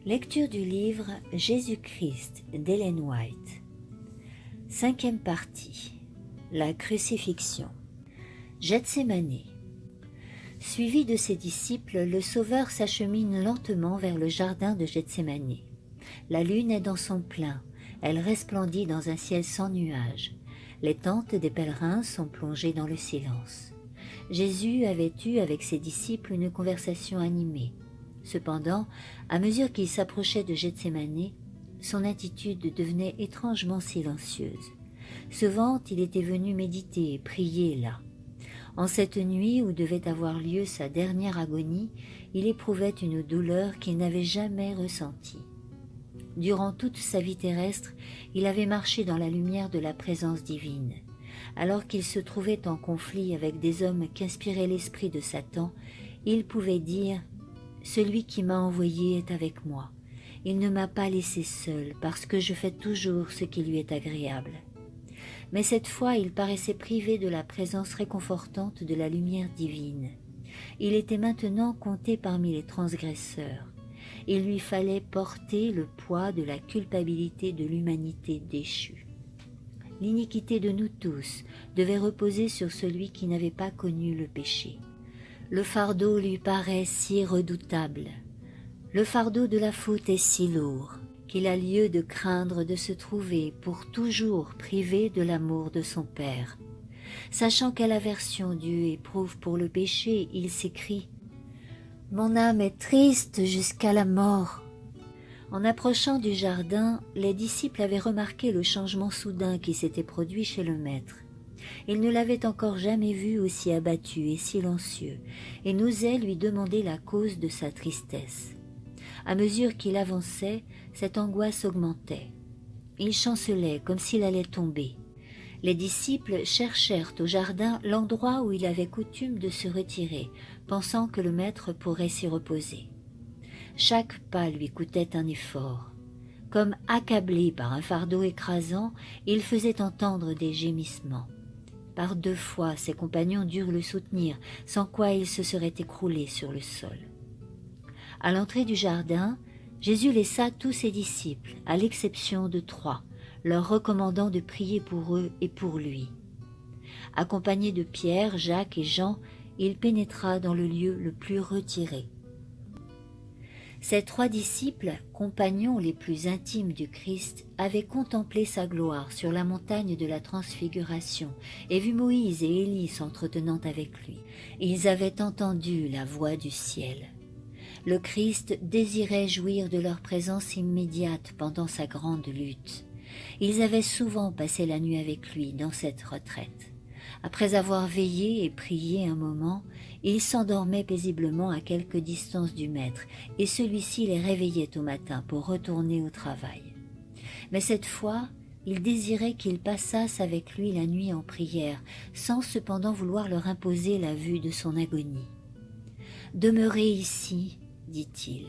Lecture du livre Jésus-Christ d'Ellen White. 5e partie. La crucifixion. Gethsémani. Suivi de ses disciples, le Sauveur s'achemine lentement vers le jardin de Gethsémani. La lune est dans son plein, elle resplendit dans un ciel sans nuages. Les tentes des pèlerins sont plongées dans le silence. Jésus avait eu avec ses disciples une conversation animée. Cependant, à mesure qu'il s'approchait de Gethsémani, son attitude devenait étrangement silencieuse. Souvent, il était venu méditer et prier là. En cette nuit où devait avoir lieu sa dernière agonie, il éprouvait une douleur qu'il n'avait jamais ressentie. Durant toute sa vie terrestre, il avait marché dans la lumière de la présence divine. Alors qu'il se trouvait en conflit avec des hommes qu'inspirait l'esprit de Satan, il pouvait dire « Celui qui m'a envoyé est avec moi. Il ne m'a pas laissé seul parce que je fais toujours ce qui lui est agréable. » Mais cette fois, il paraissait privé de la présence réconfortante de la lumière divine. Il était maintenant compté parmi les transgresseurs. Il lui fallait porter le poids de la culpabilité de l'humanité déchue. L'iniquité de nous tous devait reposer sur celui qui n'avait pas connu le péché. Le fardeau lui paraît si redoutable. Le fardeau de la faute est si lourd qu'il a lieu de craindre de se trouver pour toujours privé de l'amour de son Père. Sachant quelle aversion Dieu éprouve pour le péché, il s'écrie « Mon âme est triste jusqu'à la mort ». En approchant du jardin, les disciples avaient remarqué le changement soudain qui s'était produit chez le Maître. Ils ne l'avaient encore jamais vu aussi abattu et silencieux, et n'osaient lui demander la cause de sa tristesse. À mesure qu'il avançait, cette angoisse augmentait. Il chancelait comme s'il allait tomber. Les disciples cherchèrent au jardin l'endroit où il avait coutume de se retirer, pensant que le Maître pourrait s'y reposer. Chaque pas lui coûtait un effort. Comme accablé par un fardeau écrasant, il faisait entendre des gémissements. Par 2 fois, ses compagnons durent le soutenir, sans quoi il se serait écroulé sur le sol. À l'entrée du jardin, Jésus laissa tous ses disciples, à l'exception de 3, leur recommandant de prier pour eux et pour lui. Accompagné de Pierre, Jacques et Jean, il pénétra dans le lieu le plus retiré. Ces 3 disciples, compagnons les plus intimes du Christ, avaient contemplé sa gloire sur la montagne de la Transfiguration et vu Moïse et Élie s'entretenant avec lui. Ils avaient entendu la voix du ciel. Le Christ désirait jouir de leur présence immédiate pendant sa grande lutte. Ils avaient souvent passé la nuit avec lui dans cette retraite. Après avoir veillé et prié un moment, ils s'endormaient paisiblement à quelque distance du Maître, et celui-ci les réveillait au matin pour retourner au travail. Mais cette fois, ils désiraient qu'ils passassent avec lui la nuit en prière, sans cependant vouloir leur imposer la vue de son agonie. « Demeurez ici, dit-il,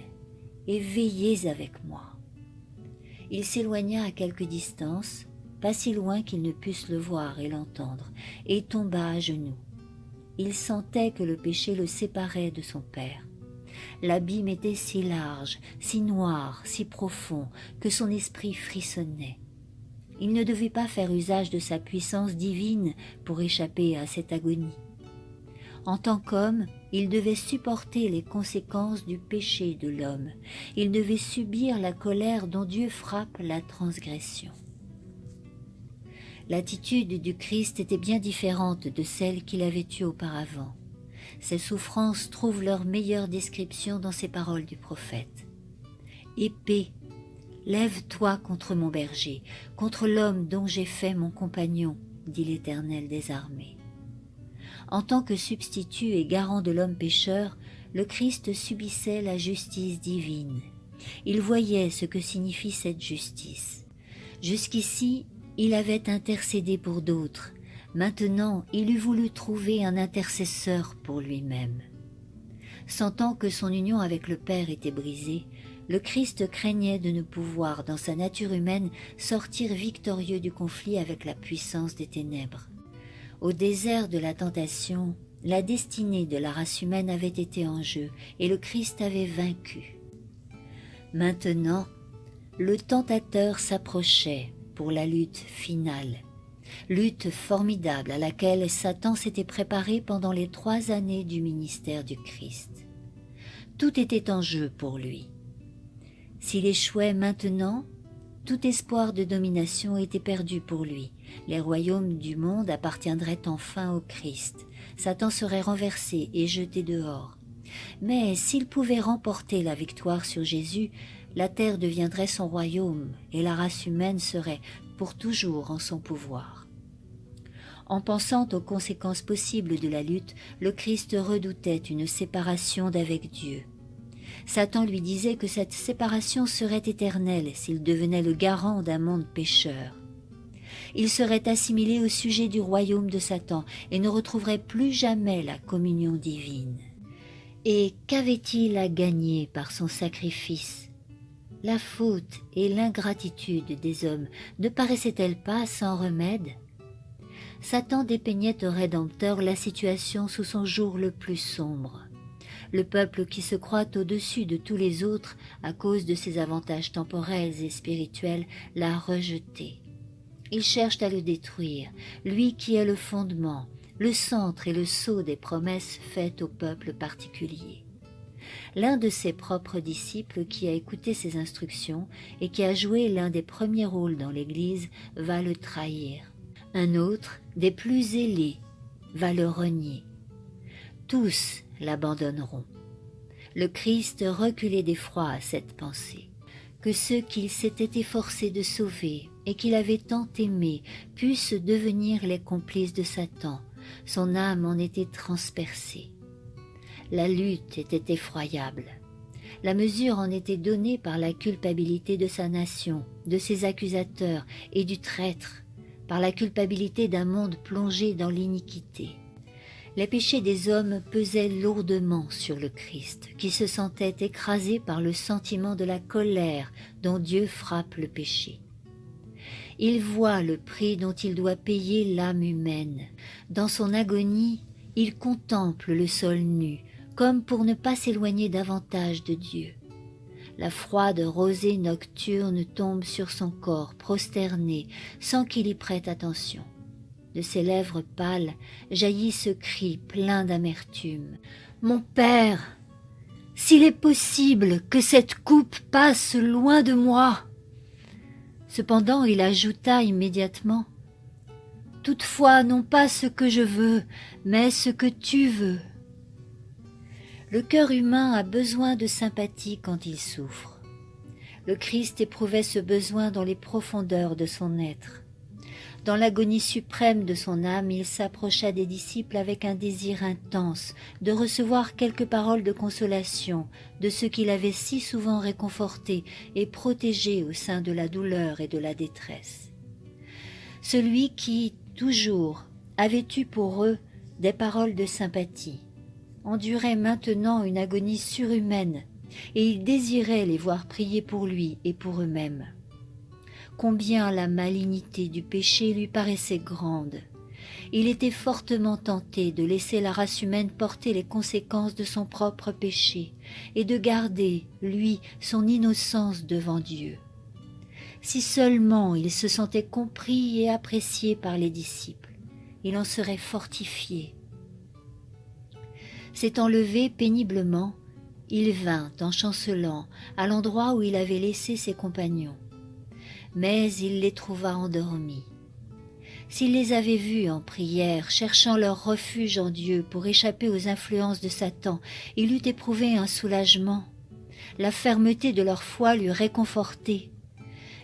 et veillez avec moi. » Il s'éloigna à quelque distance, pas si loin qu'ils ne pussent le voir et l'entendre, et tomba à genoux. Il sentait que le péché le séparait de son Père. L'abîme était si large, si noir, si profond, que son esprit frissonnait. Il ne devait pas faire usage de sa puissance divine pour échapper à cette agonie. En tant qu'homme, il devait supporter les conséquences du péché de l'homme. Il devait subir la colère dont Dieu frappe la transgression. L'attitude du Christ était bien différente de celle qu'il avait eue auparavant. Ses souffrances trouvent leur meilleure description dans ces paroles du prophète. « Épée, lève-toi contre mon berger, contre l'homme dont j'ai fait mon compagnon, dit l'Éternel des armées. » En tant que substitut et garant de l'homme pécheur, le Christ subissait la justice divine. Il voyait ce que signifie cette justice. Jusqu'ici, il avait intercédé pour d'autres. Maintenant, il eût voulu trouver un intercesseur pour lui-même. Sentant que son union avec le Père était brisée, le Christ craignait de ne pouvoir, dans sa nature humaine, sortir victorieux du conflit avec la puissance des ténèbres. Au désert de la tentation, la destinée de la race humaine avait été en jeu et le Christ avait vaincu. Maintenant, le tentateur s'approchait pour la lutte finale, lutte formidable à laquelle Satan s'était préparé pendant les 3 années du ministère du Christ. Tout était en jeu pour lui. S'il échouait maintenant, tout espoir de domination était perdu pour lui. Les royaumes du monde appartiendraient enfin au Christ. Satan serait renversé et jeté dehors. Mais s'il pouvait remporter la victoire sur Jésus, la terre deviendrait son royaume et la race humaine serait pour toujours en son pouvoir. En pensant aux conséquences possibles de la lutte, le Christ redoutait une séparation d'avec Dieu. Satan lui disait que cette séparation serait éternelle s'il devenait le garant d'un monde pécheur. Il serait assimilé au sujet du royaume de Satan et ne retrouverait plus jamais la communion divine. Et qu'avait-il à gagner par son sacrifice? La faute et l'ingratitude des hommes ne paraissaient-elles pas sans remède? Satan dépeignait au Rédempteur la situation sous son jour le plus sombre. Le peuple qui se croit au-dessus de tous les autres à cause de ses avantages temporels et spirituels l'a rejeté. Ils cherchent à le détruire, lui qui est le fondement, le centre et le sceau des promesses faites au peuple particulier. L'un de ses propres disciples qui a écouté ses instructions et qui a joué l'un des premiers rôles dans l'Église va le trahir. Un autre, des plus ailés, va le renier. Tous l'abandonneront. Le Christ reculait d'effroi à cette pensée. Que ceux qu'il s'était efforcé de sauver et qu'il avait tant aimés puissent devenir les complices de Satan, son âme en était transpercée. La lutte était effroyable. La mesure en était donnée par la culpabilité de sa nation, de ses accusateurs et du traître, par la culpabilité d'un monde plongé dans l'iniquité. Les péchés des hommes pesaient lourdement sur le Christ, qui se sentait écrasé par le sentiment de la colère dont Dieu frappe le péché. Il voit le prix dont il doit payer l'âme humaine. Dans son agonie, il contemple le sol nu, comme pour ne pas s'éloigner davantage de Dieu. La froide rosée nocturne tombe sur son corps prosterné, sans qu'il y prête attention. De ses lèvres pâles jaillit ce cri plein d'amertume. « Mon Père, s'il est possible que cette coupe passe loin de moi !» Cependant, il ajouta immédiatement « Toutefois, non pas ce que je veux, mais ce que tu veux. » Le cœur humain a besoin de sympathie quand il souffre. Le Christ éprouvait ce besoin dans les profondeurs de son être. Dans l'agonie suprême de son âme, il s'approcha des disciples avec un désir intense de recevoir quelques paroles de consolation de ceux qu'il avait si souvent réconfortés et protégés au sein de la douleur et de la détresse. Celui qui, toujours, avait eu pour eux des paroles de sympathie, endurait maintenant une agonie surhumaine et il désirait les voir prier pour lui et pour eux-mêmes. Combien la malignité du péché lui paraissait grande. Il était fortement tenté de laisser la race humaine porter les conséquences de son propre péché et de garder, lui, son innocence devant Dieu. Si seulement il se sentait compris et apprécié par les disciples, il en serait fortifié. S'étant levé péniblement, il vint en chancelant à l'endroit où il avait laissé ses compagnons. Mais il les trouva endormis. S'il les avait vus en prière, cherchant leur refuge en Dieu pour échapper aux influences de Satan, il eût éprouvé un soulagement. La fermeté de leur foi l'eût réconforté.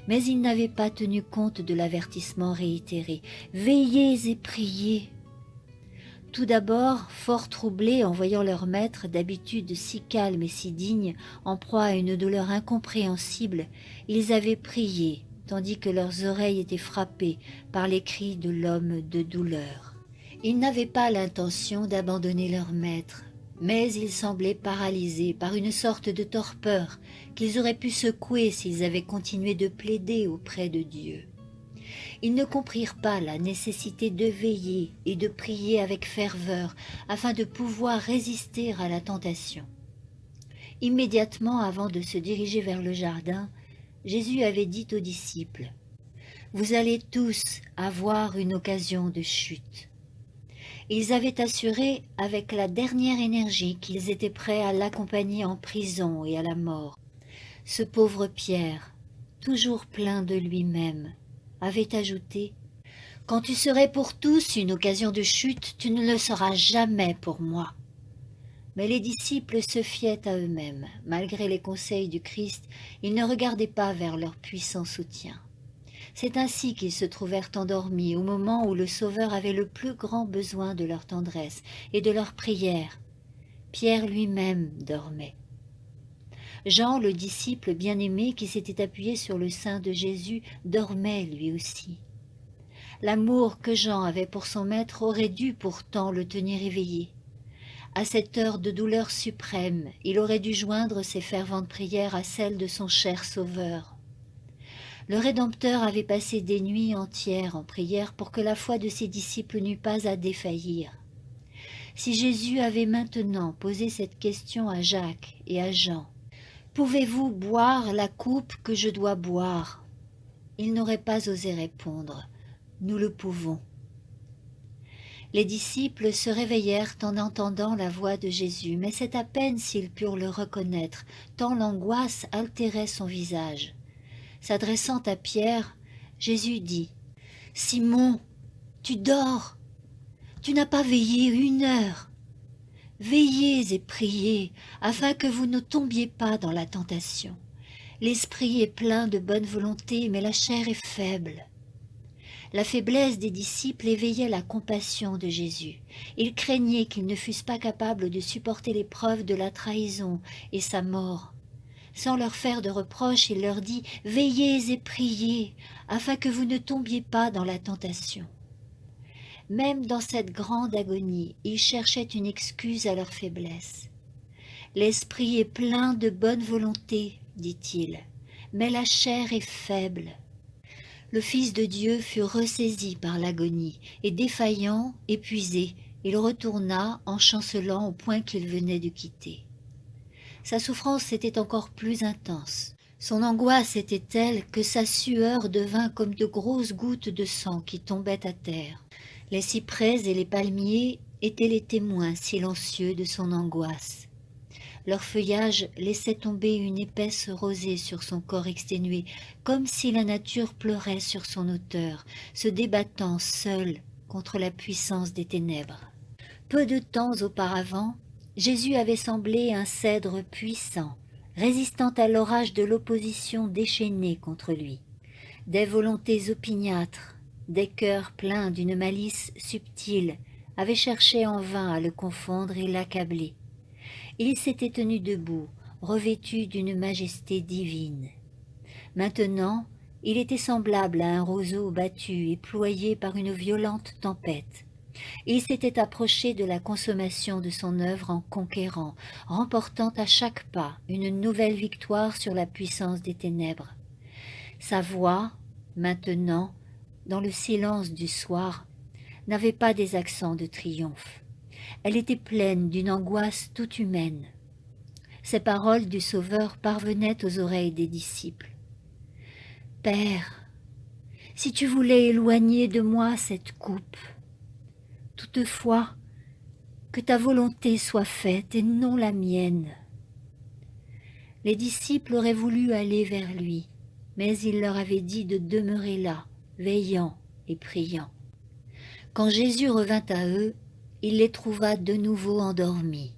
Mais il n'avait pas tenu compte de l'avertissement réitéré. « Veillez et priez !» Tout d'abord, fort troublés en voyant leur maître, d'habitude si calme et si digne, en proie à une douleur incompréhensible, ils avaient prié, tandis que leurs oreilles étaient frappées par les cris de l'homme de douleur. Ils n'avaient pas l'intention d'abandonner leur maître, mais ils semblaient paralysés par une sorte de torpeur qu'ils auraient pu secouer s'ils avaient continué de plaider auprès de Dieu. Ils ne comprirent pas la nécessité de veiller et de prier avec ferveur afin de pouvoir résister à la tentation. Immédiatement avant de se diriger vers le jardin, Jésus avait dit aux disciples, « Vous allez tous avoir une occasion de chute. » Ils avaient assuré avec la dernière énergie qu'ils étaient prêts à l'accompagner en prison et à la mort. Ce pauvre Pierre, toujours plein de lui-même, avait ajouté « Quand tu serais pour tous une occasion de chute, tu ne le seras jamais pour moi. » Mais les disciples se fiaient à eux-mêmes. Malgré les conseils du Christ, ils ne regardaient pas vers leur puissant soutien. C'est ainsi qu'ils se trouvèrent endormis au moment où le Sauveur avait le plus grand besoin de leur tendresse et de leur prière. Pierre lui-même dormait. Jean, le disciple bien-aimé qui s'était appuyé sur le sein de Jésus, dormait lui aussi. L'amour que Jean avait pour son maître aurait dû pourtant le tenir éveillé. À cette heure de douleur suprême, il aurait dû joindre ses ferventes prières à celles de son cher Sauveur. Le Rédempteur avait passé des nuits entières en prière pour que la foi de ses disciples n'eût pas à défaillir. Si Jésus avait maintenant posé cette question à Jacques et à Jean, « Pouvez-vous boire la coupe que je dois boire ?» Ils n'auraient pas osé répondre, « Nous le pouvons. » Les disciples se réveillèrent en entendant la voix de Jésus, mais c'est à peine s'ils purent le reconnaître, tant l'angoisse altérait son visage. S'adressant à Pierre, Jésus dit « Simon, tu dors, tu n'as pas veillé 1 heure. Veillez et priez, afin que vous ne tombiez pas dans la tentation. L'esprit est plein de bonne volonté, mais la chair est faible. » La faiblesse des disciples éveillait la compassion de Jésus. Ils craignaient qu'ils ne fussent pas capables de supporter l'épreuve de la trahison et sa mort. Sans leur faire de reproche, il leur dit « Veillez et priez, afin que vous ne tombiez pas dans la tentation. » Même dans cette grande agonie, ils cherchaient une excuse à leur faiblesse. « L'esprit est plein de bonne volonté, dit-il, mais la chair est faible. » Le Fils de Dieu fut ressaisi par l'agonie, et défaillant, épuisé, il retourna en chancelant au point qu'il venait de quitter. Sa souffrance était encore plus intense. Son angoisse était telle que sa sueur devint comme de grosses gouttes de sang qui tombaient à terre. Les cyprès et les palmiers étaient les témoins silencieux de son angoisse. Leur feuillage laissait tomber une épaisse rosée sur son corps exténué, comme si la nature pleurait sur son auteur, se débattant seule contre la puissance des ténèbres. Peu de temps auparavant, Jésus avait semblé un cèdre puissant, résistant à l'orage de l'opposition déchaînée contre lui. Des volontés opiniâtres, des cœurs pleins d'une malice subtile, avaient cherché en vain à le confondre et l'accabler. Il s'était tenu debout, revêtu d'une majesté divine. Maintenant, il était semblable à un roseau battu et ployé par une violente tempête. Il s'était approché de la consommation de son œuvre en conquérant, remportant à chaque pas une nouvelle victoire sur la puissance des ténèbres. Sa voix, maintenant, dans le silence du soir, n'avait pas des accents de triomphe. Elle était pleine d'une angoisse toute humaine. Ces paroles du Sauveur parvenaient aux oreilles des disciples. « Père, si tu voulais éloigner de moi cette coupe, toutefois, que ta volonté soit faite et non la mienne. » Les disciples auraient voulu aller vers lui, mais il leur avait dit de demeurer là, veillant et priant. Quand Jésus revint à eux, il les trouva de nouveau endormis.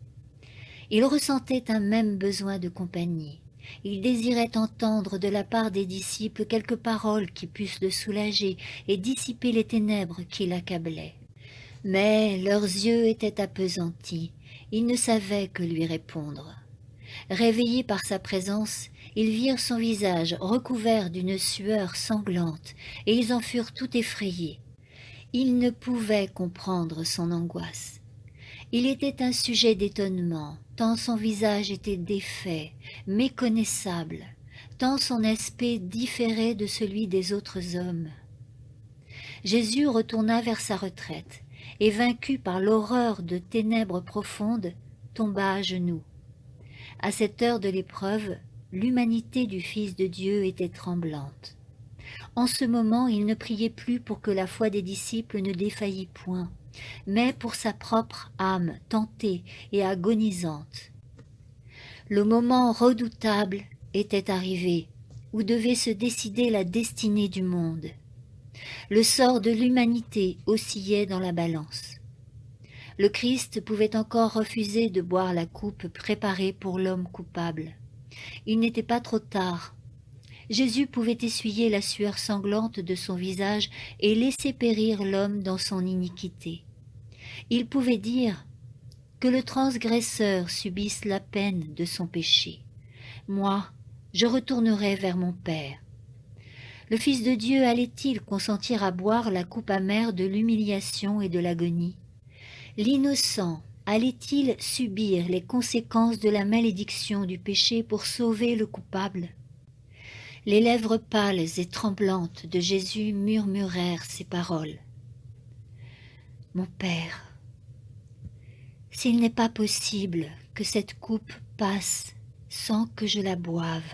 Il ressentait un même besoin de compagnie. Il désirait entendre de la part des disciples quelques paroles qui pussent le soulager et dissiper les ténèbres qui l'accablaient. Mais leurs yeux étaient appesantis, ils ne savaient que lui répondre. Réveillés par sa présence, ils virent son visage recouvert d'une sueur sanglante, et ils en furent tout effrayés. Ils ne pouvaient comprendre son angoisse. Il était un sujet d'étonnement, tant son visage était défait, méconnaissable, tant son aspect différait de celui des autres hommes. Jésus retourna vers sa retraite, et vaincu par l'horreur de ténèbres profondes, tomba à genoux. À cette heure de l'épreuve, l'humanité du Fils de Dieu était tremblante. En ce moment, il ne priait plus pour que la foi des disciples ne défaillît point, mais pour sa propre âme tentée et agonisante. Le moment redoutable était arrivé, où devait se décider la destinée du monde. Le sort de l'humanité oscillait dans la balance. Le Christ pouvait encore refuser de boire la coupe préparée pour l'homme coupable. Il n'était pas trop tard. Jésus pouvait essuyer la sueur sanglante de son visage et laisser périr l'homme dans son iniquité. Il pouvait dire que le transgresseur subisse la peine de son péché. Moi, je retournerai vers mon Père. Le Fils de Dieu allait-il consentir à boire la coupe amère de l'humiliation et de l'agonie? L'innocent allait-il subir les conséquences de la malédiction du péché pour sauver le coupable? Les lèvres pâles et tremblantes de Jésus murmurèrent ces paroles. « Mon Père, s'il n'est pas possible que cette coupe passe sans que je la boive,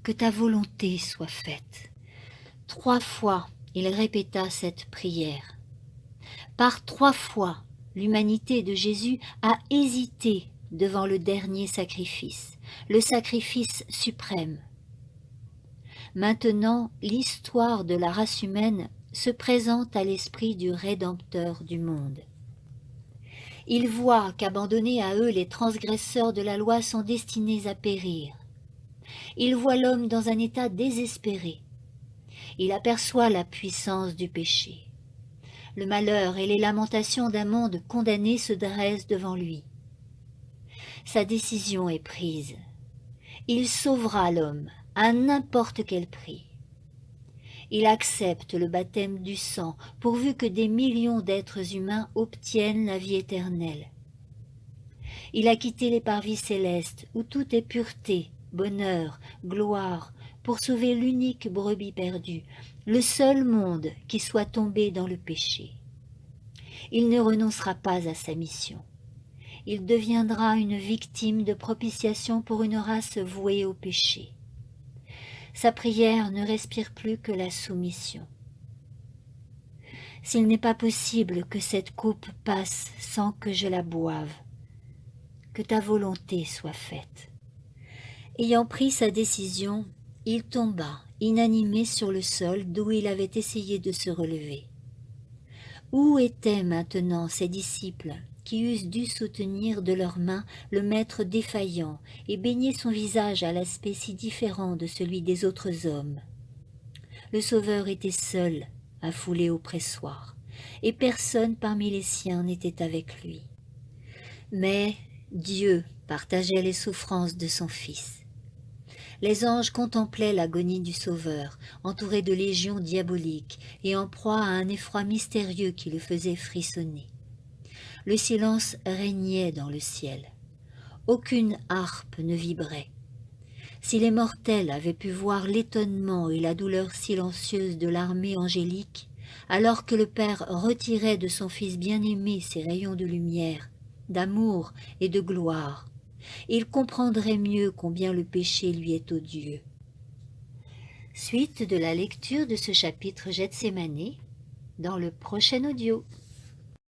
que ta volonté soit faite. » 3 fois, il répéta cette prière. Par 3 fois, l'humanité de Jésus a hésité devant le dernier sacrifice, le sacrifice suprême. Maintenant, l'histoire de la race humaine se présente à l'esprit du Rédempteur du monde. Il voit qu'abandonnés à eux, les transgresseurs de la loi sont destinés à périr. Il voit l'homme dans un état désespéré. Il aperçoit la puissance du péché. Le malheur et les lamentations d'un monde condamné se dressent devant lui. Sa décision est prise. Il sauvera l'homme à n'importe quel prix. Il accepte le baptême du sang pourvu que des millions d'êtres humains obtiennent la vie éternelle. Il a quitté les parvis célestes où tout est pureté, bonheur, gloire, pour sauver l'unique brebis perdue, le seul monde qui soit tombé dans le péché. Il ne renoncera pas à sa mission. Il deviendra une victime de propitiation pour une race vouée au péché. Sa prière ne respire plus que la soumission. S'il n'est pas possible que cette coupe passe sans que je la boive, que ta volonté soit faite. Ayant pris sa décision, il tomba, inanimé sur le sol d'où il avait essayé de se relever. Où étaient maintenant ses disciples qui eussent dû soutenir de leurs mains le maître défaillant et baigner son visage à l'aspect si différent de celui des autres hommes? Le Sauveur était seul, affoulé au pressoir, et personne parmi les siens n'était avec lui. Mais Dieu partageait les souffrances de son Fils. Les anges contemplaient l'agonie du Sauveur, entouré de légions diaboliques et en proie à un effroi mystérieux qui le faisait frissonner. Le silence régnait dans le ciel. Aucune harpe ne vibrait. Si les mortels avaient pu voir l'étonnement et la douleur silencieuse de l'armée angélique, alors que le Père retirait de son Fils bien-aimé ses rayons de lumière, d'amour et de gloire, il comprendrait mieux combien le péché lui est odieux. Suite de la lecture de ce chapitre Gethsémanée dans le prochain audio.